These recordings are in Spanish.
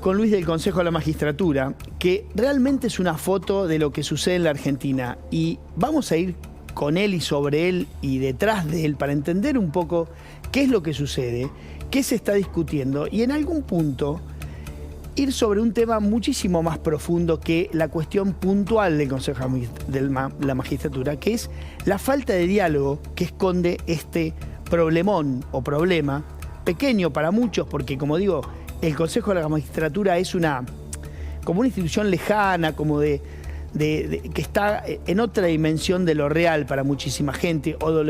con Luis del Consejo de la Magistratura, que realmente es una foto de lo que sucede en la Argentina. Y vamos a ir con él y sobre él y detrás de él para entender un poco qué es lo que sucede, qué se está discutiendo y en algún punto ir sobre un tema muchísimo más profundo que la cuestión puntual del Consejo de la Magistratura, que es la falta de diálogo que esconde este problemón o problema, pequeño para muchos, porque como digo, el Consejo de la Magistratura es como una institución lejana, como que está en otra dimensión de lo real para muchísima gente o de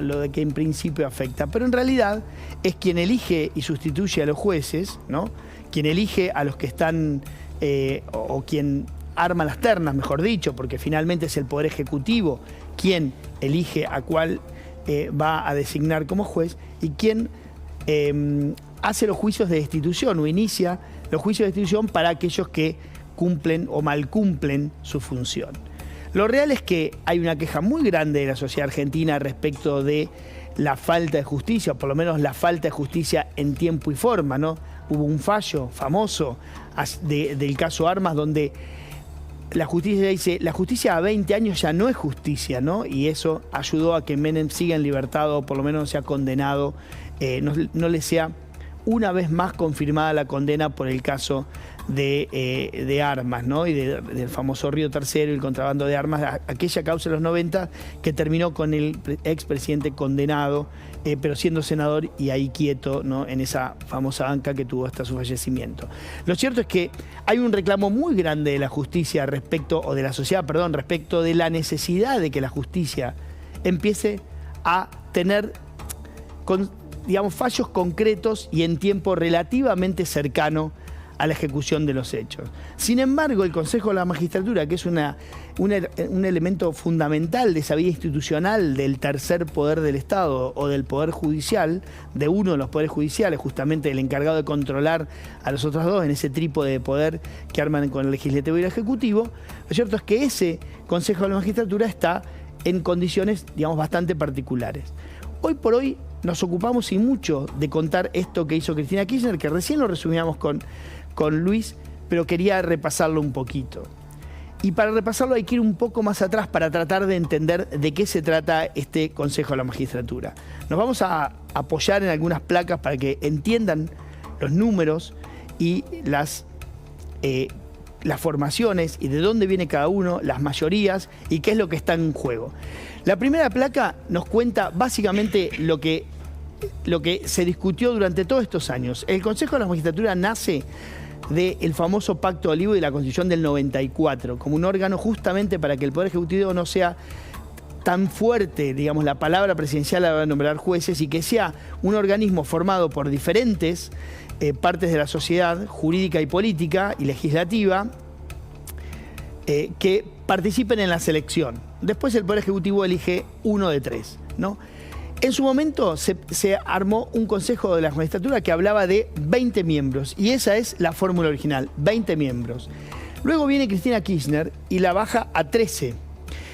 lo de que en principio afecta. Pero en realidad es quien elige y sustituye a los jueces, ¿no? Quien elige a los que están, o quien arma las ternas, mejor dicho, porque finalmente es el Poder Ejecutivo quien elige a cuál va a designar como juez y quien hace los juicios de destitución o inicia los juicios de destitución para aquellos que cumplen o mal cumplen su función. Lo real es que hay una queja muy grande de la sociedad argentina respecto de la falta de justicia, o por lo menos la falta de justicia en tiempo y forma, ¿no? Hubo un fallo famoso del caso Armas donde la justicia dice, la justicia a 20 años ya no es justicia, ¿no? Y eso ayudó a que Menem siga en libertad o por lo menos sea condenado, no le sea una vez más confirmada la condena por el caso de armas, ¿no? Y del famoso Río Tercero y el contrabando de armas, aquella causa de los 90 que terminó con el expresidente condenado, pero siendo senador y ahí quieto, ¿no? En esa famosa banca que tuvo hasta su fallecimiento. Lo cierto es que hay un reclamo muy grande de la justicia respecto, o de la sociedad, perdón, respecto de la necesidad de que la justicia empiece a tener, digamos, fallos concretos y en tiempo relativamente cercano a la ejecución de los hechos. Sin embargo, el Consejo de la Magistratura, que es un elemento fundamental de esa vida institucional del tercer poder del Estado o del Poder Judicial, de uno de los poderes judiciales, justamente el encargado de controlar a los otros dos en ese trípode de poder que arman con el Legislativo y el Ejecutivo, lo cierto es que ese Consejo de la Magistratura está en condiciones, digamos, bastante particulares. Hoy por hoy nos ocupamos y mucho de contar esto que hizo Cristina Kirchner, que recién lo resumíamos con Luis, pero quería repasarlo un poquito. Y para repasarlo hay que ir un poco más atrás para tratar de entender de qué se trata este Consejo de la Magistratura. Nos vamos a apoyar en algunas placas para que entiendan los números y las formaciones y de dónde viene cada uno, las mayorías y qué es lo que está en juego. La primera placa nos cuenta básicamente lo que se discutió durante todos estos años. El Consejo de la Magistratura nace del famoso Pacto de Olivo y la Constitución del 94, como un órgano justamente para que el Poder Ejecutivo no sea tan fuerte, digamos, la palabra presidencial a la hora de nombrar jueces y que sea un organismo formado por diferentes partes de la sociedad, jurídica y política y legislativa, que participen en la selección. Después el Poder Ejecutivo elige uno de tres, ¿no? En su momento se armó un Consejo de la Magistratura que hablaba de 20 miembros y esa es la fórmula original, 20 miembros. Luego viene Cristina Kirchner y la baja a 13.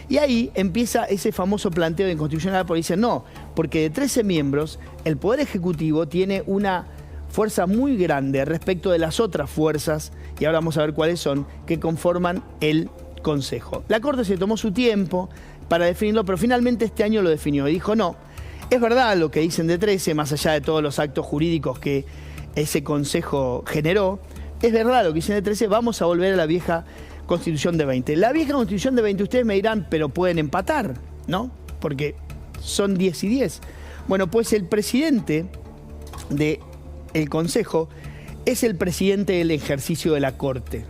Y ahí empieza ese famoso planteo de inconstitucional porque dicen no, porque de 13 miembros el Poder Ejecutivo tiene una fuerza muy grande respecto de las otras fuerzas, y ahora vamos a ver cuáles son, que conforman el Consejo. La Corte se tomó su tiempo para definirlo, pero finalmente este año lo definió y dijo no. Es verdad lo que dicen de 13, más allá de todos los actos jurídicos que ese Consejo generó, es verdad lo que dicen de 13, vamos a volver a la vieja Constitución de 20. La vieja Constitución de 20, ustedes me dirán, pero pueden empatar, ¿no? Porque son 10 y 10. Bueno, pues el presidente del Consejo es el presidente del ejercicio de la Corte.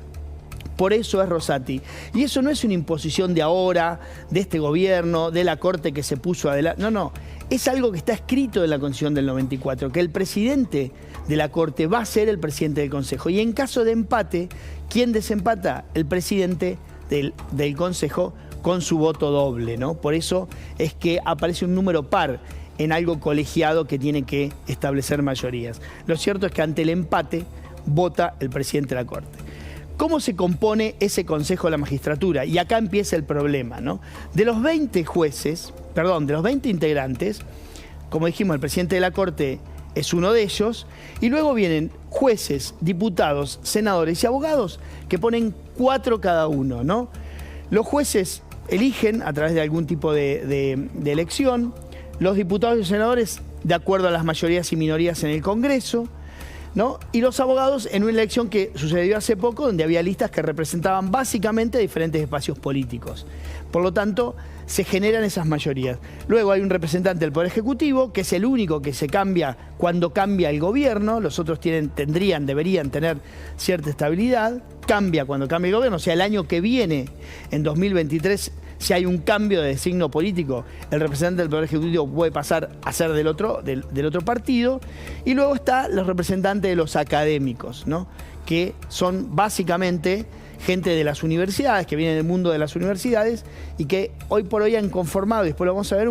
Por eso es Rosati. Y eso no es una imposición de ahora, de este gobierno, de la Corte que se puso adelante. No, no. Es algo que está escrito en la Constitución del 94, que el presidente de la Corte va a ser el presidente del Consejo. Y en caso de empate, ¿quién desempata? El presidente del Consejo con su voto doble, ¿no? Por eso es que aparece un número par en algo colegiado que tiene que establecer mayorías. Lo cierto es que ante el empate vota el presidente de la Corte. ¿Cómo se compone ese Consejo de la Magistratura? Y acá empieza el problema, ¿no? De los 20 jueces, perdón, de los 20 integrantes, como dijimos, el presidente de la Corte es uno de ellos, y luego vienen jueces, diputados, senadores y abogados que ponen 4 cada uno, ¿no? Los jueces eligen a través de algún tipo de elección, los diputados y los senadores de acuerdo a las mayorías y minorías en el Congreso, ¿no? Y los abogados en una elección que sucedió hace poco, donde había listas que representaban básicamente diferentes espacios políticos. Por lo tanto, se generan esas mayorías. Luego hay un representante del Poder Ejecutivo, que es el único que se cambia cuando cambia el gobierno. Los otros deberían tener cierta estabilidad. Cambia cuando cambia el gobierno. O sea, el año que viene, en 2023, si hay un cambio de signo político, el representante del Poder Ejecutivo puede pasar a ser del otro partido. Y luego están los representantes de los académicos, ¿no? Que son básicamente gente de las universidades, que vienen del mundo de las universidades y que hoy por hoy han conformado, y después lo vamos a ver,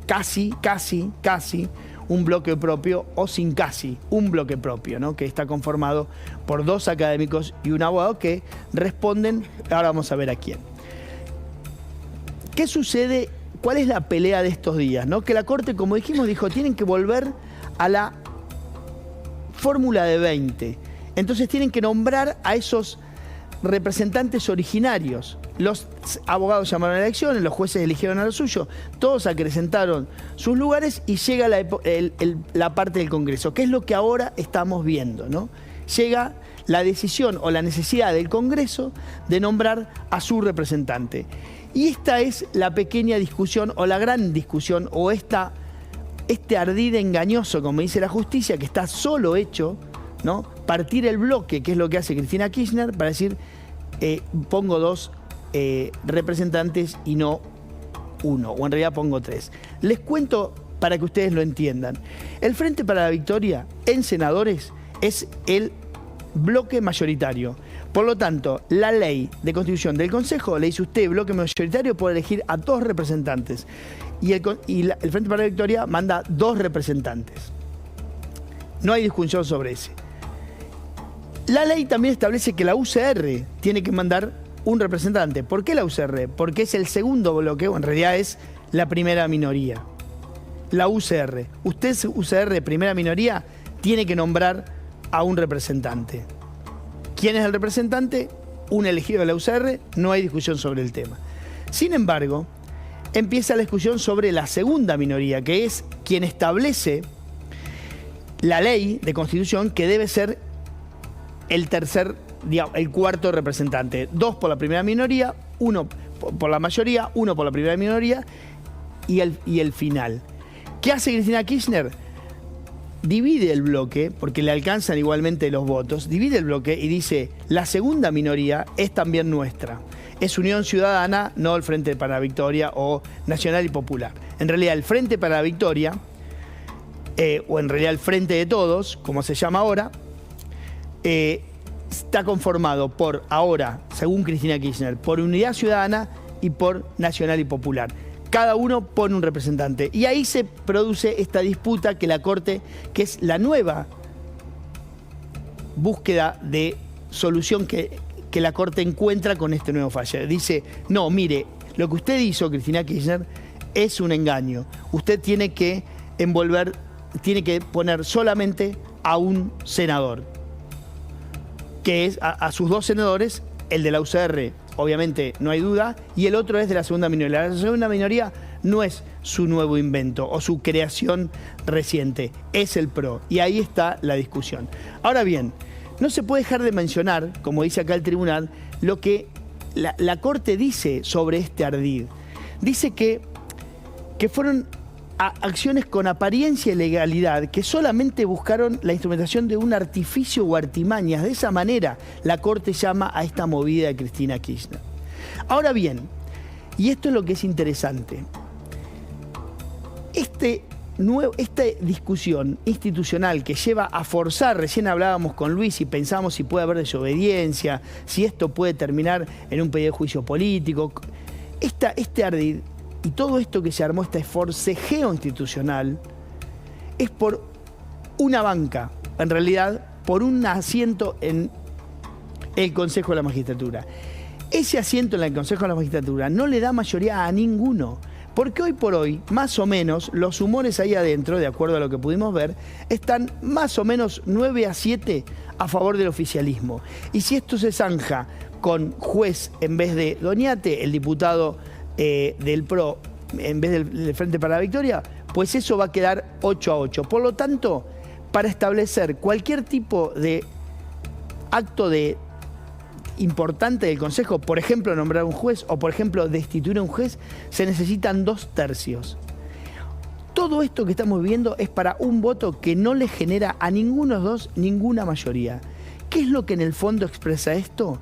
casi un bloque propio, o sin casi un bloque propio, ¿no? Que está conformado por 2 académicos y un abogado que responden, ahora vamos a ver a quién. ¿Qué sucede? ¿Cuál es la pelea de estos días, ¿no? Que la Corte, como dijimos, dijo, tienen que volver a la fórmula de 20. Entonces tienen que nombrar a esos representantes originarios. Los abogados llamaron a elecciones, los jueces eligieron a lo suyo, todos acrecentaron sus lugares y llega la parte del Congreso, que es lo que ahora estamos viendo, ¿no? Llega la decisión o la necesidad del Congreso de nombrar a su representante. Y esta es la pequeña discusión o la gran discusión o este ardid engañoso, como dice la justicia, que está solo hecho, ¿no? Partir el bloque, que es lo que hace Cristina Kirchner, para decir, pongo 2 representantes y no 1, o en realidad pongo 3. Les cuento para que ustedes lo entiendan. El Frente para la Victoria en senadores es el bloque mayoritario. Por lo tanto, la ley de constitución del Consejo le dice usted, bloque mayoritario, puede elegir a 2 representantes. Y el Frente para la Victoria manda 2 representantes. No hay discusión sobre ese. La ley también establece que la UCR tiene que mandar un representante. ¿Por qué la UCR? Porque es el segundo bloque, o en realidad es la primera minoría. La UCR. Usted, UCR, primera minoría, tiene que nombrar a un representante. ¿Quién es el representante? Un elegido de la UCR, no hay discusión sobre el tema. Sin embargo, empieza la discusión sobre la segunda minoría, que es quien establece la ley de constitución que debe ser el cuarto representante. 2 por la primera minoría, 1 por la mayoría, 1 por la primera minoría y el final. ¿Qué hace Cristina Kirchner? Divide el bloque, porque le alcanzan igualmente los votos, divide el bloque y dice, la segunda minoría es también nuestra. Es Unión Ciudadana, no el Frente para la Victoria o Nacional y Popular. En realidad el Frente para la Victoria, o en realidad el Frente de Todos, como se llama ahora, está conformado por, ahora, según Cristina Kirchner, por Unidad Ciudadana y por Nacional y Popular. Cada uno pone un representante. Y ahí se produce esta disputa que la Corte, que es la nueva búsqueda de solución que la Corte encuentra con este nuevo fallo. Dice, no, mire, lo que usted hizo, Cristina Kirchner, es un engaño. Usted tiene que poner solamente a un senador, que es a sus 2 senadores, el de la UCR, obviamente no hay duda, y el otro es de la segunda minoría. La segunda minoría no es su nuevo invento o su creación reciente, es el PRO, y ahí está la discusión. Ahora bien, no se puede dejar de mencionar, como dice acá el tribunal, lo que la Corte dice sobre este ardid. Dice que fueron acciones con apariencia y legalidad que solamente buscaron la instrumentación de un artificio o artimañas. De esa manera la Corte llama a esta movida de Cristina Kirchner. Ahora bien, y esto es lo que es interesante, esta discusión institucional que lleva a forzar, recién hablábamos con Luis y pensamos si puede haber desobediencia, si esto puede terminar en un pedido de juicio político, este ardid y todo esto que se armó, este forcejeo institucional, es por una banca, en realidad por un asiento en el Consejo de la Magistratura. Ese asiento en el Consejo de la Magistratura no le da mayoría a ninguno. Porque hoy por hoy, más o menos, los humores ahí adentro, de acuerdo a lo que pudimos ver, están más o menos 9-7 a favor del oficialismo. Y si esto se zanja con Juez en vez de Doñate, el diputado del PRO en vez del Frente para la Victoria, pues eso va a quedar 8-8. Por lo tanto, para establecer cualquier tipo de acto importante del Consejo, por ejemplo, nombrar un juez o, por ejemplo, destituir a un juez, se necesitan 2/3. Todo esto que estamos viendo es para un voto que no le genera a ninguno de los dos ninguna mayoría. ¿Qué es lo que en el fondo expresa esto?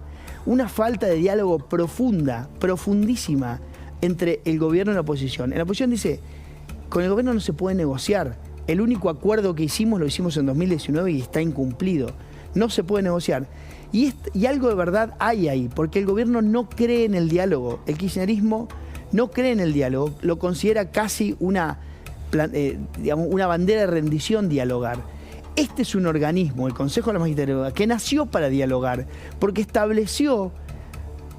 Una falta de diálogo profunda, profundísima, entre el gobierno y la oposición. En la oposición dice, con el gobierno no se puede negociar. El único acuerdo que hicimos lo hicimos en 2019 y está incumplido. No se puede negociar. Y algo de verdad hay ahí, porque el gobierno no cree en el diálogo. El kirchnerismo no cree en el diálogo, lo considera casi una bandera de rendición dialogar. Este es un organismo, el Consejo de la Magistratura, que nació para dialogar, porque estableció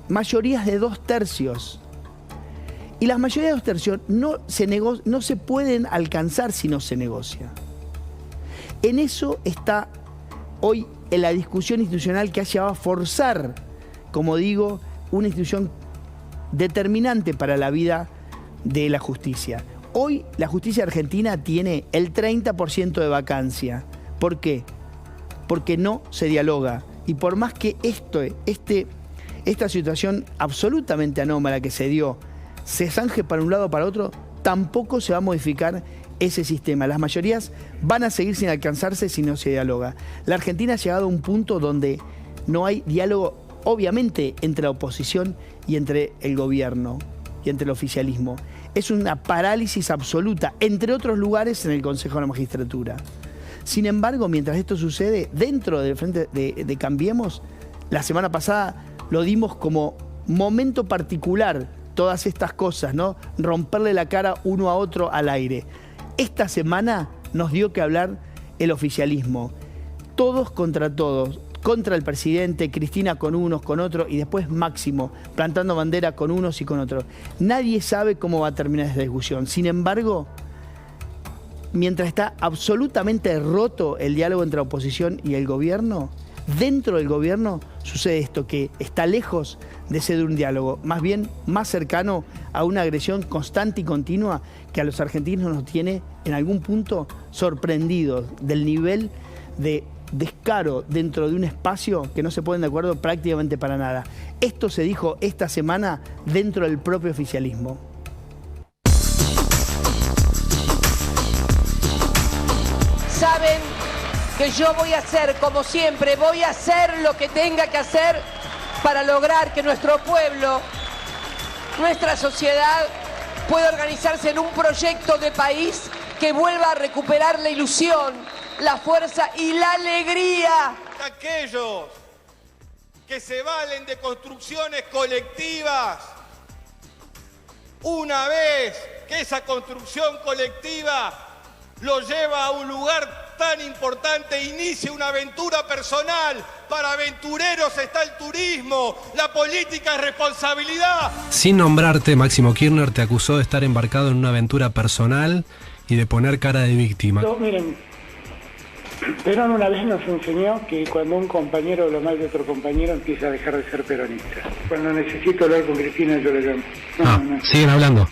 mayorías de 2/3. Y las mayorías de 2/3 no se pueden alcanzar si no se negocia. En eso está hoy en la discusión institucional que ha llevado a forzar, como digo, una institución determinante para la vida de la justicia. Hoy la justicia argentina tiene el 30% de vacancia. ¿Por qué? Porque no se dialoga. Y por más que esta situación absolutamente anómala que se dio se zanje para un lado o para otro, tampoco se va a modificar ese sistema. Las mayorías van a seguir sin alcanzarse si no se dialoga. La Argentina ha llegado a un punto donde no hay diálogo, obviamente, entre la oposición y entre el gobierno y entre el oficialismo. Es una parálisis absoluta, entre otros lugares en el Consejo de la Magistratura. Sin embargo, mientras esto sucede, dentro del Frente de Cambiemos, la semana pasada lo dimos como momento particular, todas estas cosas, ¿no? Romperle la cara uno a otro al aire. Esta semana nos dio que hablar el oficialismo. Todos contra todos. Contra el presidente, Cristina con unos, con otros, y después Máximo, plantando bandera con unos y con otros. Nadie sabe cómo va a terminar esta discusión. Sin embargo, mientras está absolutamente roto el diálogo entre la oposición y el gobierno, dentro del gobierno sucede esto, que está lejos de ser un diálogo, más bien más cercano a una agresión constante y continua que a los argentinos nos tiene en algún punto sorprendidos del nivel de descaro dentro de un espacio que no se ponen de acuerdo prácticamente para nada. Esto se dijo esta semana dentro del propio oficialismo. Saben que yo voy a hacer, como siempre, voy a hacer lo que tenga que hacer para lograr que nuestro pueblo, nuestra sociedad, pueda organizarse en un proyecto de país que vuelva a recuperar la ilusión, la fuerza y la alegría. Aquellos que se valen de construcciones colectivas, una vez que esa construcción colectiva lo lleva a un lugar tan importante, inicia una aventura personal. Para aventureros está el turismo, la política es responsabilidad. Sin nombrarte, Máximo Kirchner te acusó de estar embarcado en una aventura personal y de poner cara de víctima. No, miren, Perón una vez nos enseñó que cuando un compañero habla mal de otro compañero empieza a dejar de ser peronista. Cuando necesito hablar con Cristina yo le llamo. Siguen hablando.